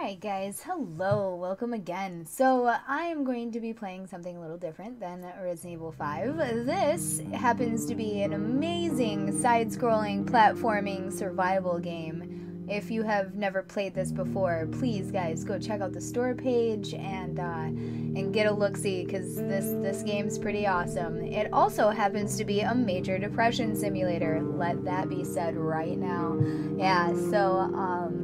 Alright guys, hello, welcome again. So I am going to be playing something a little different than Resident Evil 5. This happens to be an amazing side-scrolling platforming survival game. If you have never played this before, please guys go check out the store page and get a look-see, because this game's pretty awesome. It also happens to be a major depression simulator, let that be said right now. Yeah, so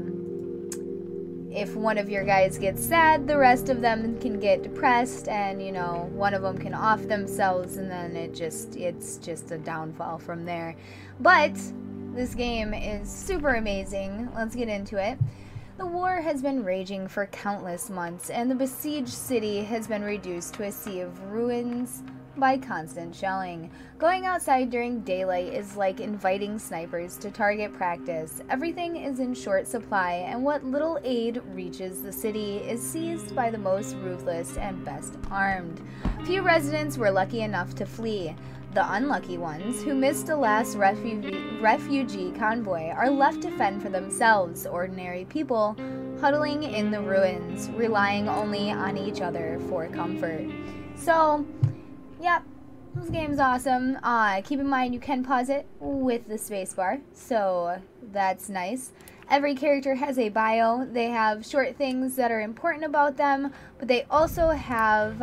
if one of your guys gets sad, the rest of them can get depressed, and you know, one of them can off themselves, and then it's just a downfall from there. But this game is super amazing. Let's get into it. The war has been raging for countless months, and the besieged city has been reduced to a sea of ruins by constant shelling. Going outside during daylight is like inviting snipers to target practice. Everything is in short supply, and what little aid reaches the city is seized by the most ruthless and best armed. Few residents were lucky enough to flee. The unlucky ones, who missed the last refugee convoy, are left to fend for themselves, ordinary people huddling in the ruins, relying only on each other for comfort. So, yep, this game's awesome. Keep in mind you can pause it with the spacebar, so that's nice. Every character has a bio. They have short things that are important about them, but they also have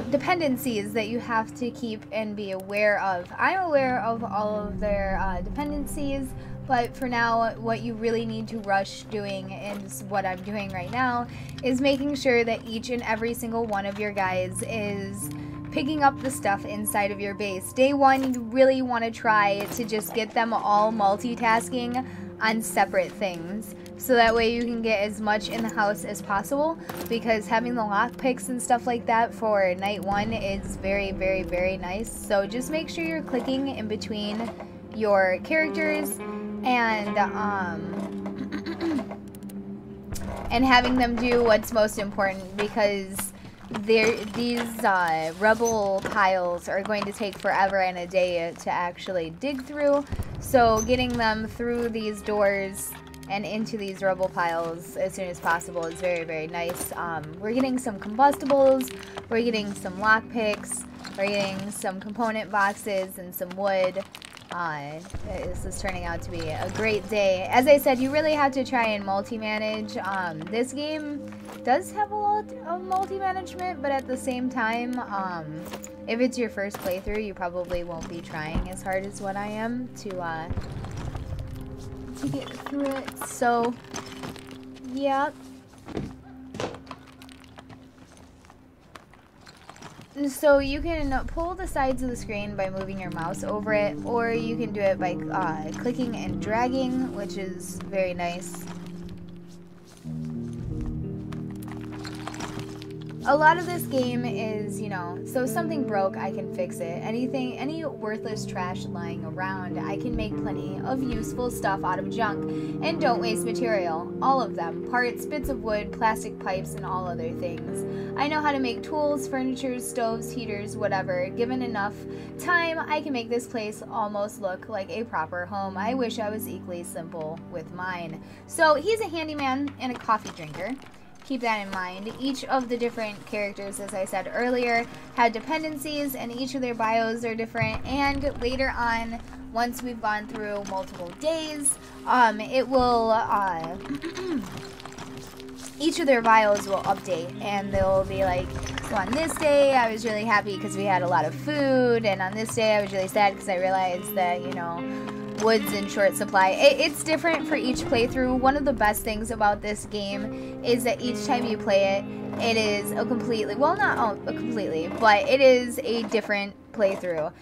dependencies that you have to keep and be aware of. I'm aware of all of their dependencies, but for now, what you really need to rush doing, and what I'm doing right now, is making sure that each and every single one of your guys is picking up the stuff inside of your base. Day one, you really want to try to just get them all multitasking on separate things, so that way you can get as much in the house as possible, because having the lockpicks and stuff like that for night one is very, very, very nice. So just make sure you're clicking in between your characters and and having them do what's most important, because these rubble piles are going to take forever and a day to actually dig through. So getting them through these doors and into these rubble piles as soon as possible is very, very nice. We're getting some combustibles, we're getting some lockpicks, we're getting some component boxes and some wood. This is turning out to be a great day. As I said, you really have to try and multi-manage. This game does have a lot of multi-management, but at the same time, if it's your first playthrough, you probably won't be trying as hard as what I am to get through it. So, yeah. So you can pull the sides of the screen by moving your mouse over it, or you can do it by clicking and dragging, which is very nice. A lot of this game is, you know, so something broke, I can fix it. Any worthless trash lying around, I can make plenty of useful stuff out of junk. And don't waste material. All of them. Parts, bits of wood, plastic pipes, and all other things. I know how to make tools, furniture, stoves, heaters, whatever. Given enough time, I can make this place almost look like a proper home. I wish I was equally simple with mine. So he's a handyman and a coffee drinker. Keep that in mind. Each of the different characters, as I said earlier, had dependencies, and each of their bios are different. And later on, once we've gone through multiple days, it will each of their bios will update, and they'll be like, so on this day I was really happy because we had a lot of food, and on this day I was really sad because I realized that, you know, wood's in short supply. It's different for each playthrough. One of the best things about this game is that each time you play it, it is a completely, well, not a completely, but it is a different playthrough.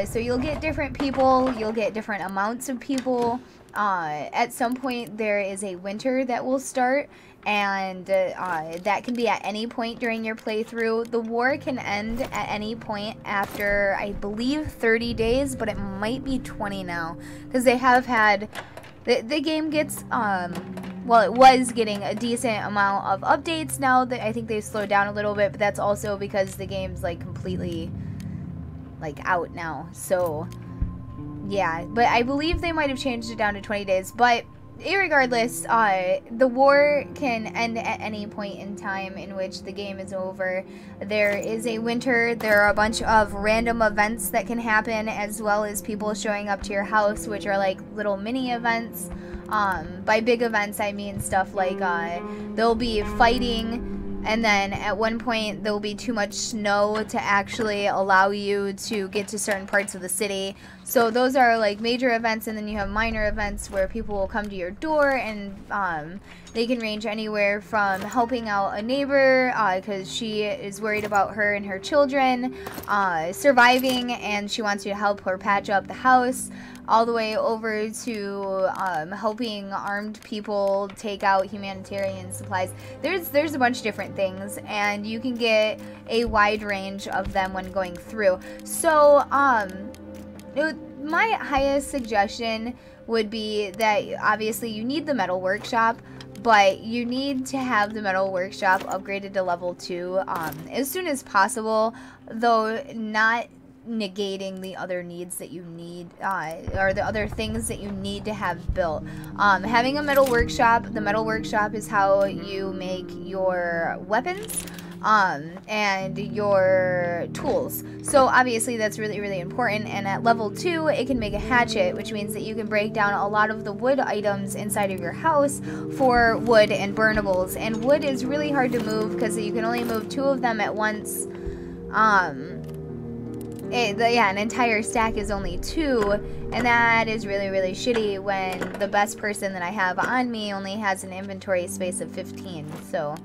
So you'll get different people, you'll get different amounts of people. At some point there is a winter that will start, and that can be at any point during your playthrough. The war can end at any point after, I believe, 30 days, but it might be 20 now, because they have had, the game gets, well, it was getting a decent amount of updates. Now that I think they've slowed down a little bit, but that's also because the game's like completely like out now. So Yeah, but I believe they might have changed it down to 20 days, but irregardless, the war can end at any point in time in which the game is over. There is a winter, there are a bunch of random events that can happen, as well as people showing up to your house, which are like little mini events. By big events, I mean stuff like there'll be fighting, and then at one point there'll be too much snow to actually allow you to get to certain parts of the city. So those are like major events, and then you have minor events where people will come to your door, and they can range anywhere from helping out a neighbor because she is worried about her and her children surviving, and she wants you to help her patch up the house, all the way over to helping armed people take out humanitarian supplies. There's a bunch of different things, and you can get a wide range of them when going through. So my highest suggestion would be that obviously you need the metal workshop, but you need to have the metal workshop upgraded to level 2 as soon as possible, though not negating the other needs that you need, or the other things that you need to have built. Having a metal workshop, the metal workshop is how you make your weapons and your tools. So obviously that's really, really important. And at level 2, it can make a hatchet, which means that you can break down a lot of the wood items inside of your house for wood and burnables. And wood is really hard to move because you can only move 2 of them at once. Yeah, an entire stack is only 2, and that is really, really shitty when the best person that I have on me only has an inventory space of 15, so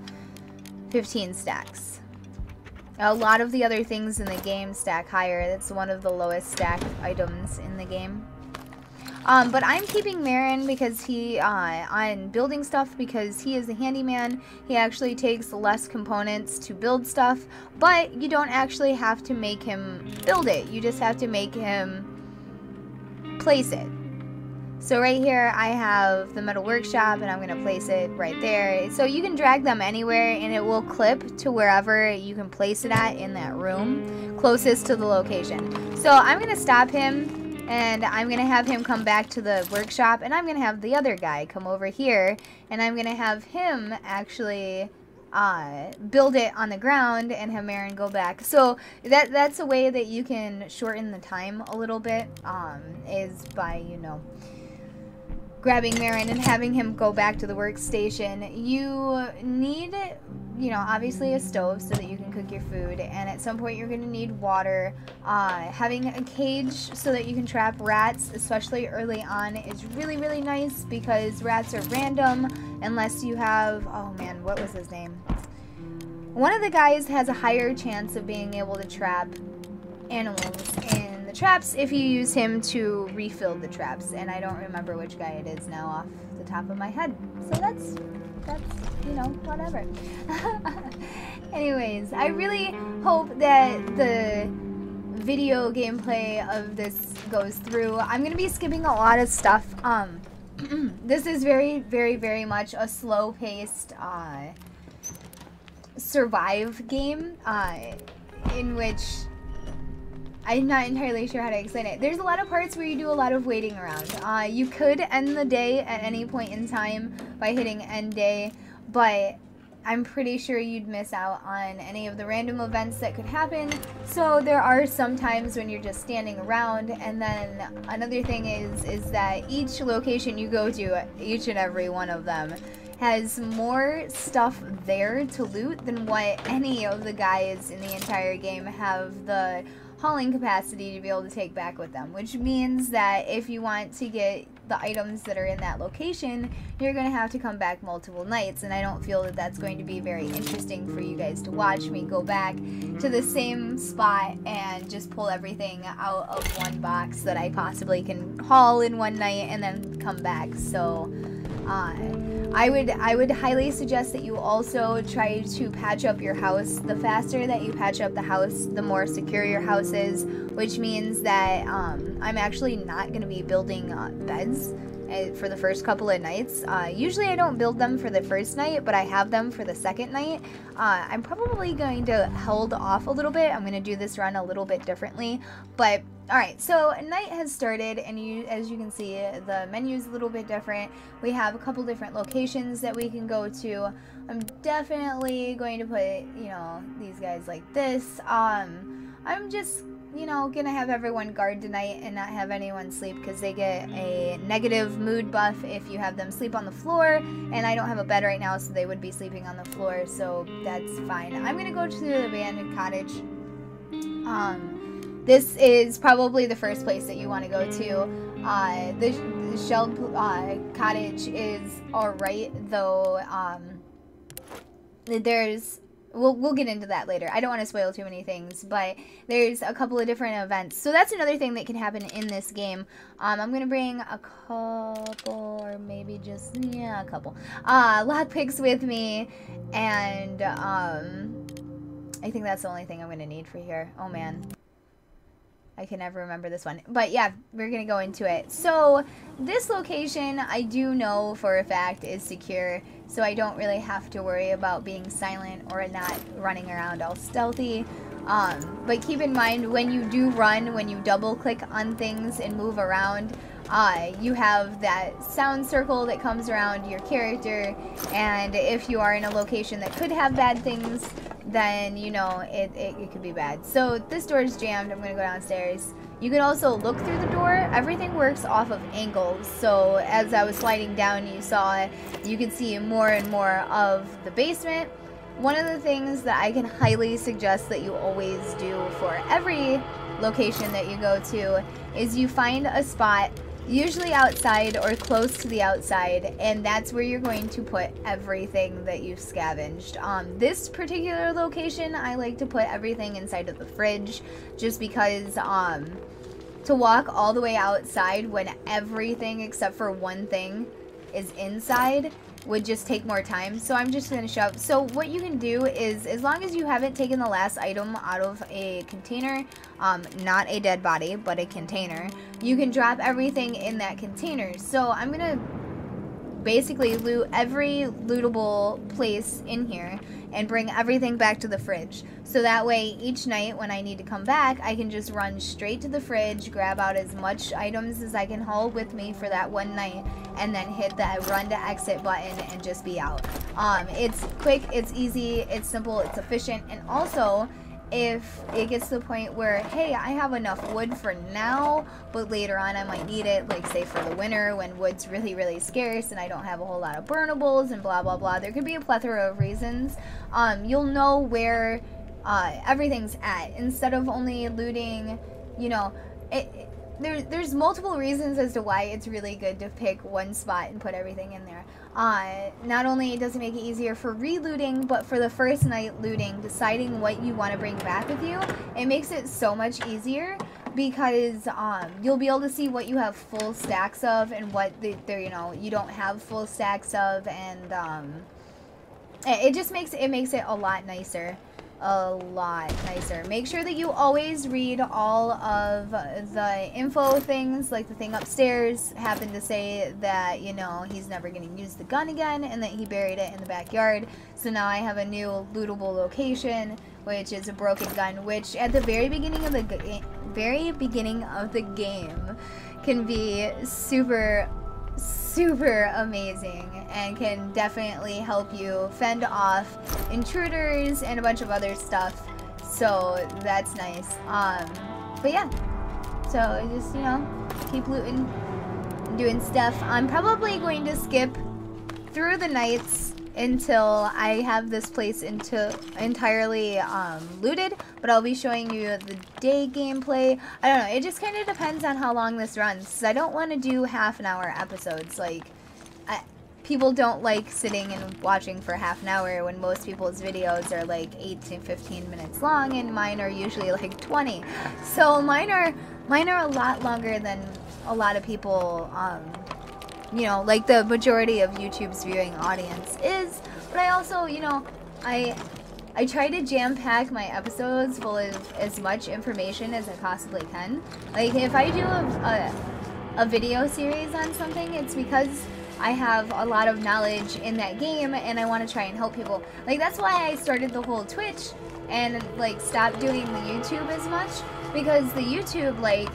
15 stacks. A lot of the other things in the game stack higher. That's one of the lowest stacked items in the game. But I'm keeping Marin because he, on building stuff, because he is a handyman. He actually takes less components to build stuff, but you don't actually have to make him build it. You just have to make him place it. So right here I have the metal workshop, and I'm going to place it right there. So you can drag them anywhere, and it will clip to wherever you can place it at in that room closest to the location. So I'm going to stop him, and I'm going to have him come back to the workshop, and I'm going to have the other guy come over here, and I'm going to have him actually build it on the ground and have Marin go back. So that's a way that you can shorten the time a little bit, is by, you know, grabbing Marin and having him go back to the workstation. You need, you know, obviously a stove so that you can cook your food, and at some point you're going to need water. Having a cage so that you can trap rats, especially early on, is really, really nice because rats are random unless you have, oh man, what was his name? One of the guys has a higher chance of being able to trap animals in the traps if you use him to refill the traps, and I don't remember which guy it is now off the top of my head, so that's you know, whatever. Anyways, I really hope that the video gameplay of this goes through. I'm gonna be skipping a lot of stuff. This is very, very, very much a slow-paced survive game, in which I'm not entirely sure how to explain it. There's a lot of parts where you do a lot of waiting around. You could end the day at any point in time by hitting end day, but I'm pretty sure you'd miss out on any of the random events that could happen. So there are some times when you're just standing around, and then another thing is that each location you go to, each and every one of them, has more stuff there to loot than what any of the guys in the entire game have the hauling capacity to be able to take back with them, which means that if you want to get the items that are in that location, you're going to have to come back multiple nights, and I don't feel that that's going to be very interesting for you guys to watch me go back to the same spot and just pull everything out of one box that I possibly can haul in one night and then come back. So I would highly suggest that you also try to patch up your house. The faster that you patch up the house, the more secure your house is, which means that I'm actually not going to be building beds for the first couple of nights. Usually I don't build them for the first night, but I have them for the second night. I'm probably going to hold off a little bit. I'm going to do this run a little bit differently, but alright, so night has started, and as you can see, the menu is a little bit different. We have a couple different locations that we can go to. I'm definitely going to put, you know, these guys like this. I'm just, you know, gonna have everyone guard tonight and not have anyone sleep, because they get a negative mood buff if you have them sleep on the floor, and I don't have a bed right now, so they would be sleeping on the floor, so that's fine. I'm gonna go to the Abandoned Cottage. This is probably the first place that you want to go to. The shelled cottage is alright, though. We'll get into that later. I don't want to spoil too many things, but there's a couple of different events. So that's another thing that can happen in this game. I'm going to bring a couple, or maybe just, yeah, a couple, lockpicks with me, and I think that's the only thing I'm going to need for here. Oh, man. I can never remember this one. But yeah, we're going to go into it. So this location, I do know for a fact, is secure. So I don't really have to worry about being silent or not running around all stealthy. But keep in mind, when you do run, when you double click on things and move around, you have that sound circle that comes around your character. And if you are in a location that could have bad things, then, you know, it could be bad. So this door is jammed. I'm going to go downstairs. You can also look through the door. Everything works off of angles. So as I was sliding down, you could see more and more of the basement. One of the things that I can highly suggest that you always do for every location that you go to is you find a spot, usually outside or close to the outside, and that's where you're going to put everything that you've scavenged. This particular location, I like to put everything inside of the fridge, just because to walk all the way outside when everything except for one thing is inside would just take more time. So I'm just going to shove. So what you can do is, as long as you haven't taken the last item out of a container, not a dead body, but a container, you can drop everything in that container. So I'm going to basically loot every lootable place in here and bring everything back to the fridge. So that way, each night when I need to come back, I can just run straight to the fridge, grab out as much items as I can haul with me for that one night, and then hit that run to exit button and just be out. It's quick, it's easy, it's simple, it's efficient, and also, if it gets to the point where, hey, I have enough wood for now, but later on I might need it, like say for the winter when wood's really, really scarce and I don't have a whole lot of burnables and blah, blah, blah. There could be a plethora of reasons. You'll know where everything's at, instead of only looting, you know, there's multiple reasons as to why it's really good to pick one spot and put everything in there. Not only does it make it easier for relooting, but for the first night looting, deciding what you want to bring back with you, it makes it so much easier, because you'll be able to see what you have full stacks of and what you know, you don't have full stacks of, and it just makes it a lot nicer. Make sure that you always read all of the info things, like the thing upstairs happened to say that, you know, he's never going to use the gun again and that he buried it in the backyard. So now I have a new lootable location, which is a broken gun, which at the very beginning of the game can be super amazing and can definitely help you fend off intruders and a bunch of other stuff, so that's nice. But yeah, so just, you know, keep looting and doing stuff. I'm probably going to skip through the nights until I have this place entirely looted, but I'll be showing you the day gameplay. I don't know, it just kind of depends on how long this runs, because I don't want to do half-an-hour episodes. Like, people don't like sitting and watching for half an hour when most people's videos are like 8 to 15 minutes long, and mine are usually like 20. So mine are a lot longer than a lot of people, you know, like the majority of YouTube's viewing audience is. But I also, you know, I try to jam-pack my episodes full of as much information as I possibly can. Like, if I do a video series on something, it's because I have a lot of knowledge in that game and I want to try and help people. Like, that's why I started the whole Twitch and like stopped doing the YouTube as much, because the YouTube, like,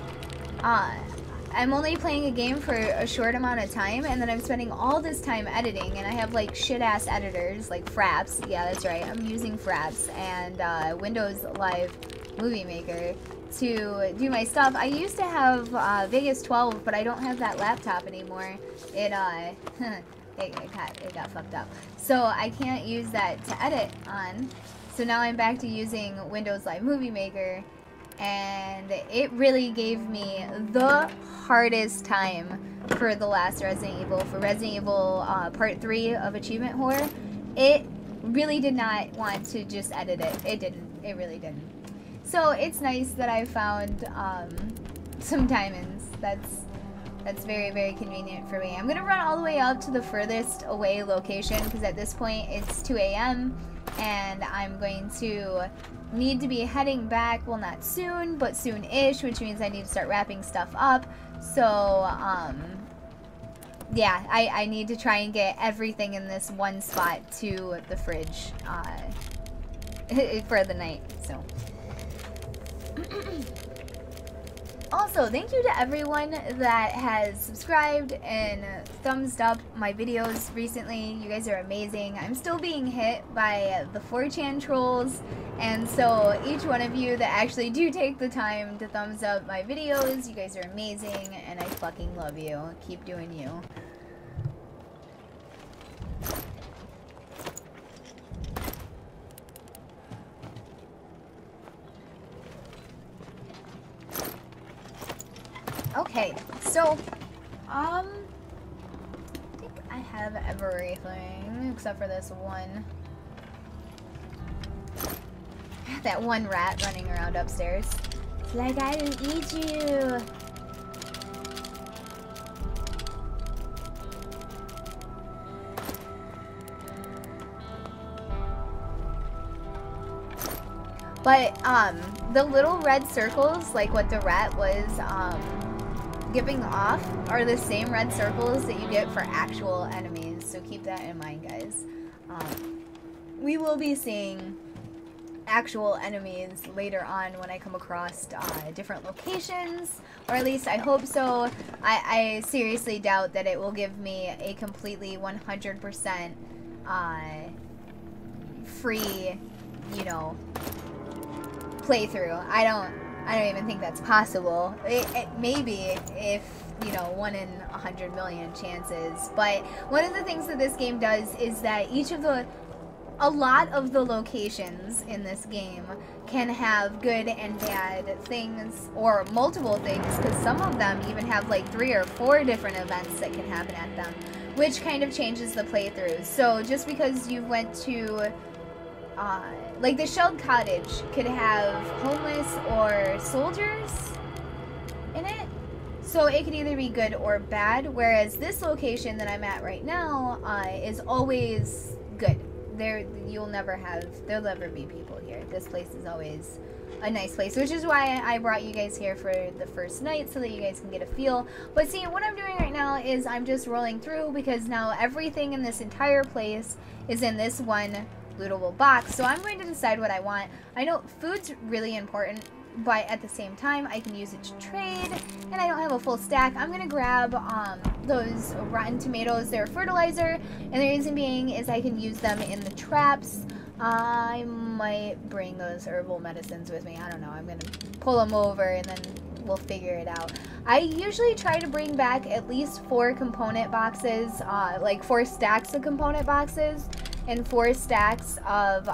I'm only playing a game for a short amount of time, and then I'm spending all this time editing, and I have like shit-ass editors, like Fraps, yeah, that's right, I'm using Fraps, and Windows Live Movie Maker to do my stuff. I used to have Vegas 12, but I don't have that laptop anymore. It got fucked up. So I can't use that to edit on. So now I'm back to using Windows Live Movie Maker, and it really gave me the hardest time for the last Resident Evil, for Resident Evil Part 3 of Achievement Horror. It really did not want to just edit it. It didn't. It really didn't. So it's nice that I found some diamonds. That's very, very convenient for me. I'm gonna run all the way up to the furthest away location, because at this point it's 2 a.m. and I'm going to need to be heading back, well, not soon, but soon-ish, which means I need to start wrapping stuff up. So yeah, I need to try and get everything in this one spot to the fridge for the night. So also, thank you to everyone that has subscribed and thumbs up my videos recently. You guys are amazing. I'm still being hit by the 4chan trolls, and so each one of you that actually do take the time to thumbs up my videos, you guys are amazing, and I fucking love you. Keep doing you. Okay, so, I think I have everything except for this one. That one rat running around upstairs. It's like, I will eat you. But, the little red circles, like what the rat was, giving off, are the same red circles that you get for actual enemies, so keep that in mind, guys. We will be seeing actual enemies later on when I come across different locations, or at least I hope so. I seriously doubt that it will give me a completely 100% free, you know, playthrough. I don't even think that's possible. It maybe, if, you know, 1 in 100 million chances. But one of the things that this game does is that a lot of the locations in this game can have good and bad things, or multiple things, because some of them even have like 3 or 4 different events that can happen at them, which kind of changes the playthrough. So just because you went to like the shelled cottage could have homeless or soldiers in it, so it could either be good or bad, whereas this location that I'm at right now is always good. There'll never be people here. This place is always a nice place, which is why I brought you guys here for the first night, so that you guys can get a feel. But see, what I'm doing right now is I'm just rolling through, because now everything in this entire place is in this one lootable box, so I'm going to decide what I want. I know food's really important, but at the same time I can use it to trade, and I don't have a full stack. I'm gonna grab those rotten tomatoes. They're fertilizer, and the reason being is I can use them in the traps. I might bring those herbal medicines with me. I don't know. I'm gonna pull them over and then we'll figure it out. I usually try to bring back at least 4 component boxes, like 4 stacks of component boxes, and 4 stacks of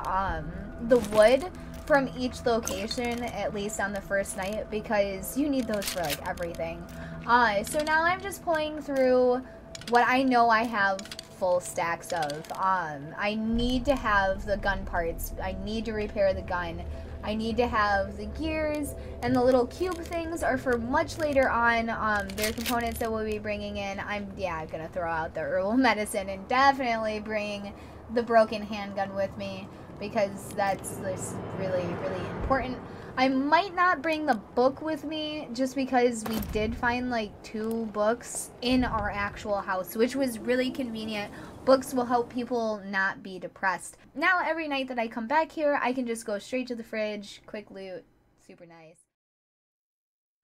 the wood from each location, at least on the first night, because you need those for like everything. So now I'm just pulling through what I know I have full stacks of. I need to have the gun parts. I need to repair the gun. I need to have the gears, and the little cube things are for much later on. They're components that we'll be bringing in. I'm gonna throw out the herbal medicine and definitely bring the broken handgun with me, because that's really, really important. I might not bring the book with me just because we did find like 2 books in our actual house, which was really convenient. Books will help people not be depressed. Now every night that I come back here, I can just go straight to the fridge, quick loot, super nice.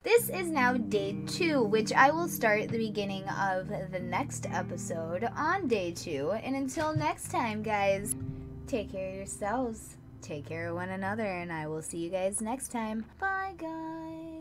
This is now day 2, which I will start at the beginning of the next episode on day 2. And until next time, guys, take care of yourselves, take care of one another, and I will see you guys next time. Bye, guys.